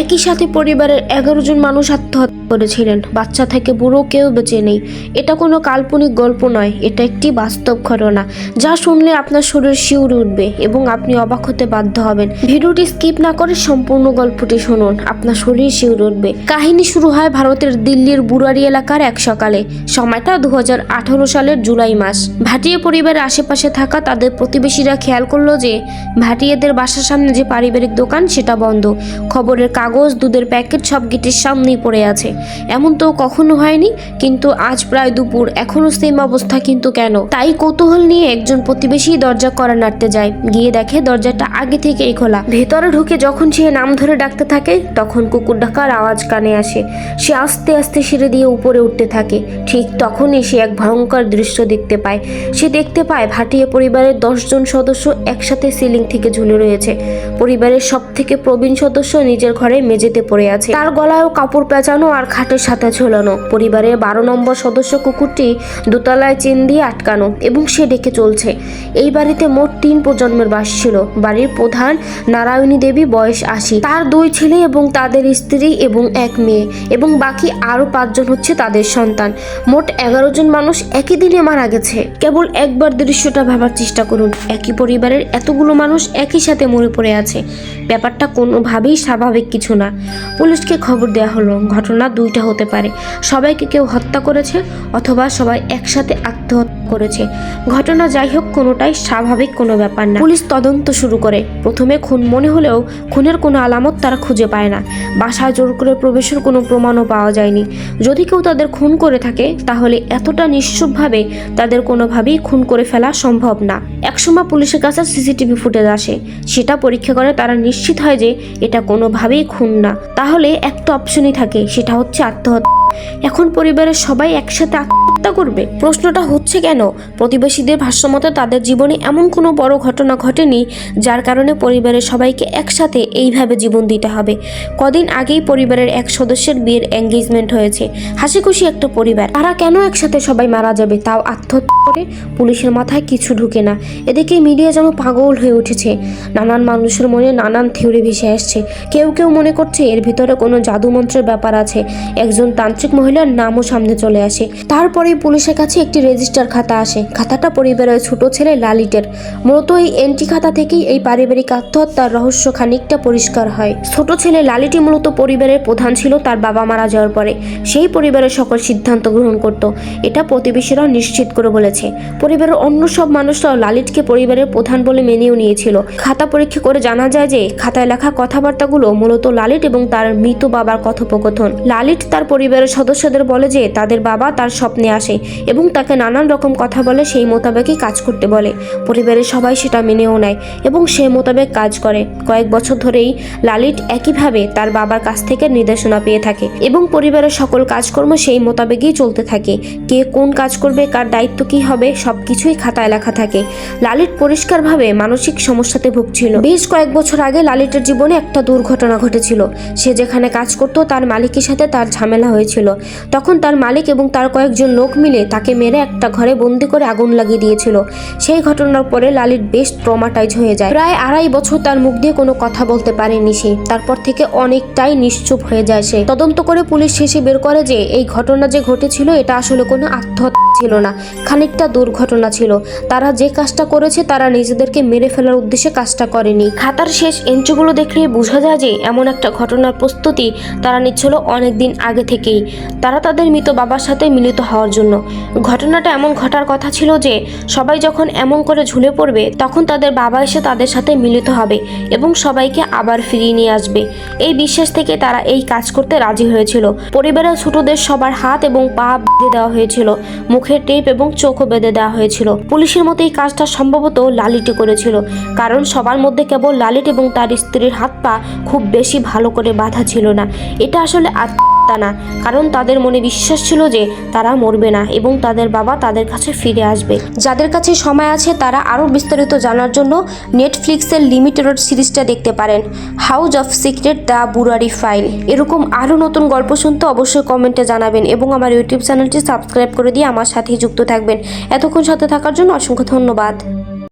একই সাথে পরিবারের 11 জন মানুষ আত্মহত্যা করেছিলেন। বাচ্চা থেকে বুড়ো কেউ বেঁচে নেই। এটা কোনো কাল্পনিক গল্প নয়, এটা একটি বাস্তব ঘটনা যা শুনলে আপনার শরীর শিউরে উঠবে এবং আপনি অবাক হতে বাধ্য হবেন। ভিডিওটি স্কিপ না করে সম্পূর্ণ গল্পটি শুনুন, আপনার শরীর শিউরে উঠবে। কাহিনী শুরু হয় ভারতের দিল্লির বুরারি এলাকার এক সকালে। সময়টা 2018 সালের জুলাই মাস। ভাটিয়া পরিবারের আশেপাশে থাকা তাদের প্রতিবেশীরা খেয়াল করলো যে ভাটিয়াদের বাসার সামনে যে পারিবারিক দোকান সেটা বন্ধ। খবরের কাগজ, দুধের প্যাকেট সব গেটের সামনেই পড়ে আছে। এমন তো কখনো হয়নি, কিন্তু আজ প্রায় দুপুর, এখনো সেম অবস্থা। কিন্তু কেন? তাই কৌতূহল নিয়ে একজন প্রতিবেশী দরজা কড়া নাড়তে যায়। গিয়ে দেখে দরজাটা আগে থেকেই খোলা। ভেতরে ঢুকে যখন সে নাম ধরে ডাকতে থাকে তখন কুকুর ডাকার আওয়াজ কানে আসে। সে আস্তে আস্তে সিঁড়ি দিয়ে উপরে উঠতে থাকে। ঠিক তখনই সে এক ভয়ঙ্কর দৃশ্য দেখতে পায়। সে দেখতে পায় ভাটিয়া পরিবারের 10 জন সদস্য একসাথে সিলিং থেকে ঝুলে রয়েছে। পরিবারের সব থেকে প্রবীণ সদস্য নিজের ঘরে মেঝেতে পড়ে আছে, তার গলায়ও কাপড় পেঁচানো আর খাটের সাথে ঝোলানো। পরিবারের 12 নম্বর সদস্য কুকুরটি দোতলায় চেন দিয়ে আটকানো এবং সে ডেকে চলছে। এই বাড়িতে মোট 3 প্রজন্মের বাস ছিল। বাড়ির প্রধান নারায়ণী দেবী, বয়স 80, তার 2 ছেলে এবং তাদের স্ত্রী এবং 1 মেয়ে, এবং বাকি আরো 5 জন হচ্ছে তাদের সন্তান। মোট 11 জন মানুষ একই দিনে মারা গেছে। কেবল একবার দৃশ্যটা ভাবার চেষ্টা করুন, একই পরিবারের এতগুলো মানুষ একই সাথে মরে পড়ে আছে। ব্যাপারটা কোনোভাবেই স্বাভাবিক কিছু না। পুলিশকে খবর দেওয়া হলো। ঘটনা দুইটা হতে পারে, সবাইকে কেউ হত্যা করেছে অথবা সবাই একসাথে আত্মহত্যা করেছে। ঘটনা যাই হোক, কোনোটাই স্বাভাবিক কোনো ব্যাপার না। পুলিশ তদন্ত শুরু করে। প্রথমে খুন মনে হলেও খুনের কোনো আলামত তারা খুঁজে পায় না। বাসায় জোর করে প্রবেশের কোনো প্রমাণও পাওয়া যায়নি। যদি কেউ তাদের খুন করে থাকে তাহলে এতটা নিশ্চুপভাবে তাদের কোনোভাবেই খুন করে ফেলা সম্ভব না। একসময় পুলিশের কাছে সিসিটিভি ফুটেজ আসে। সেটা পরীক্ষা করে তারা নিশ্চিত হয় যে এটা কোনোভাবেই খুন না। তাহলে একটা অপশনই থাকে, সেটা হচ্ছে আত্মহত্যা। এখন পরিবারের সবাই একসাথে আত্মহত্যা করবে? প্রশ্নটা হচ্ছে কেন? প্রতিবেশীদের ভাষ্যমতে তাদের জীবনে এমন কোনো বড় ঘটনা ঘটেনি যার কারণে পরিবারের সবাইকে একসাথে এইভাবে জীবন দিতে হবে। কদিন আগেই পরিবারের এক সদস্যের বিয়ের এঙ্গেজমেন্ট হয়েছে। হাসি খুশি একটা পরিবার, তারা কেন একসাথে সবাই মারা যাবে, তাও আত্মহত্যা করে? পুলিশের মাথায় কিছু ঢুকে না। এদিকে মিডিয়া যেন পাগল হয়ে উঠেছে। নানান মানুষের মনে নানান থিওরি ভেসে আসছে। কেউ কেউ মনে করছে এর ভিতরে কোনো জাদুমন্ত্রের ব্যাপার আছে। একজন তান্ত্রিক মহিলার নামও সামনে চলে আসে। তারপরেই পুলিশের কাছে একটি রেজিস্টার খাতা আসে। খাতাটা পরিবারের ছোট ছেলে লালিটের। মূলত এই এন্ট্রি খাতা থেকেই এই পারিবারিক আত্মহত্যার রহস্য খানিকটা পরিষ্কার হয়। ছোট ছেলে লালিটি মূলত পরিবারের প্রধান ছিল তার বাবা মারা যাওয়ার পরে। সেই পরিবারের সকল সিদ্ধান্ত গ্রহণ করত, এটা প্রতিবেশীরাও নিশ্চিত করে বলেছে। পরিবারের অন্য সব মানুষরাও লালিটকে পরিবারের প্রধান বলে মেনেও নিয়েছিল। খাতা পরীক্ষা করে জানা যায় যে খাতায় লেখা কথাবার্তাগুলো মূলত লালিট এবং তার মৃত বাবার কথোপকথন। লালিট তার পরিবারের সদস্যদের বলে যে তাদের বাবা তার স্বপ্নে আসে এবং তাকে নানান রকম কথা বলে, সেই মোতাবেকই কাজ করতে বলে। পরিবারের সবাই সেটা মেনেও নেয় এবং সেই মোতাবেক কাজ করে। কয়েক বছর ধরেই লালিট একইভাবে তার বাবার কাছ থেকে নির্দেশনা পেয়ে থাকে এবং পরিবারের সকল কাজকর্ম সেই মোতাবেকই চলতে থাকে। কে কোন কাজ করবে, কার দায়িত্ব কি হবে, সবকিছুই খাতায় লেখা থাকে। লালিট পরিষ্কারভাবে মানসিক সমস্যাতে ভুগছিল। বেশ কয়েক বছর আগে লালিটের জীবনে একটা দুর্ঘটনা ঘটেছিল। সে যেখানে কাজ করত তার মালিকের সাথে তার ঝামেলা হয়েছিল। তখন তার মালিক এবং তার কয়েকজন লোক মিলে তাকে মেরে একটা ঘরে বন্দি করে আগুন লাগিয়ে দিয়েছিল। সেই ঘটনার পরে লালিট বেশ ট্রমাটাইজ হয়ে যায়। প্রায় 2.5 বছর তার মুখ দিয়ে কোনো কথা বলতে পারেনি সে। তারপর থেকে অনেকটাই নিশ্চুপ হয়ে যায় সে। তদন্ত করে পুলিশ শেষে বের করে যে এই ঘটনা যে ঘটেছিল এটা আসলে কোনো আত্মহত্যা ছিল না, খানিকটা দুর্ঘটনা ছিল। তারা যে কাজটা করেছে তারা নিজেদেরকে মেরে ফেলার উদ্দেশ্যে কাজটা করেনি। খাতার শেষ এন্ট্রিগুলো দেখলে বোঝা যায় যে এমন একটা ঘটনার প্রস্তুতি তারা নিচ্ছিল অনেকদিন আগে থেকেই। তারা তাদের মৃত বাবার সাথে মিলিত হওয়ার জন্য। ঘটনাটা এমন ঘটার কথা ছিল যে সবাই যখন এমন করে ঝুলে পড়বে তখন তাদের বাবা এসে তাদের সাথে মিলিত হবে এবং সবাইকে আবার ফিরিয়ে নিয়ে আসবে। এই বিশ্বাস থেকে তারা এই কাজ করতে রাজি হয়েছিল। পরিবারের ছোটদের সবার হাত এবং পা বেঁধে দেওয়া হয়েছিল, মুখে টেপ এবং চোখও বেঁধে দেওয়া হয়েছিল। পুলিশের মতে এই কাজটা সম্ভবত লালিটই করেছিল, কারণ সবার মধ্যে কেবল লালিট এবং তার স্ত্রীর হাত পা খুব বেশি ভালো করে বাঁধা ছিল না। এটা আসলে আত্মহত্যা না, কারণ তাদের মনে বিশ্বাস ছিল যে তারা মরবে না এবং তাদের বাবা তাদের কাছে ফিরে আসবে। যাদের কাছে সময় আছে তারা আরও বিস্তারিত জানার জন্য নেটফ্লিক্সের লিমিটেড সিরিজটা দেখতে পারেন, house of secret, the Burari file. এরকম আরও নতুন গল্প শুনতে অবশ্যই কমেন্টে জানাবেন এবং আমার ইউটিউব চ্যানেলটি সাবস্ক্রাইব করে দিয়ে আমার সাথেই যুক্ত থাকবেন। এতক্ষণ সাথে থাকার জন্য অসংখ্য ধন্যবাদ।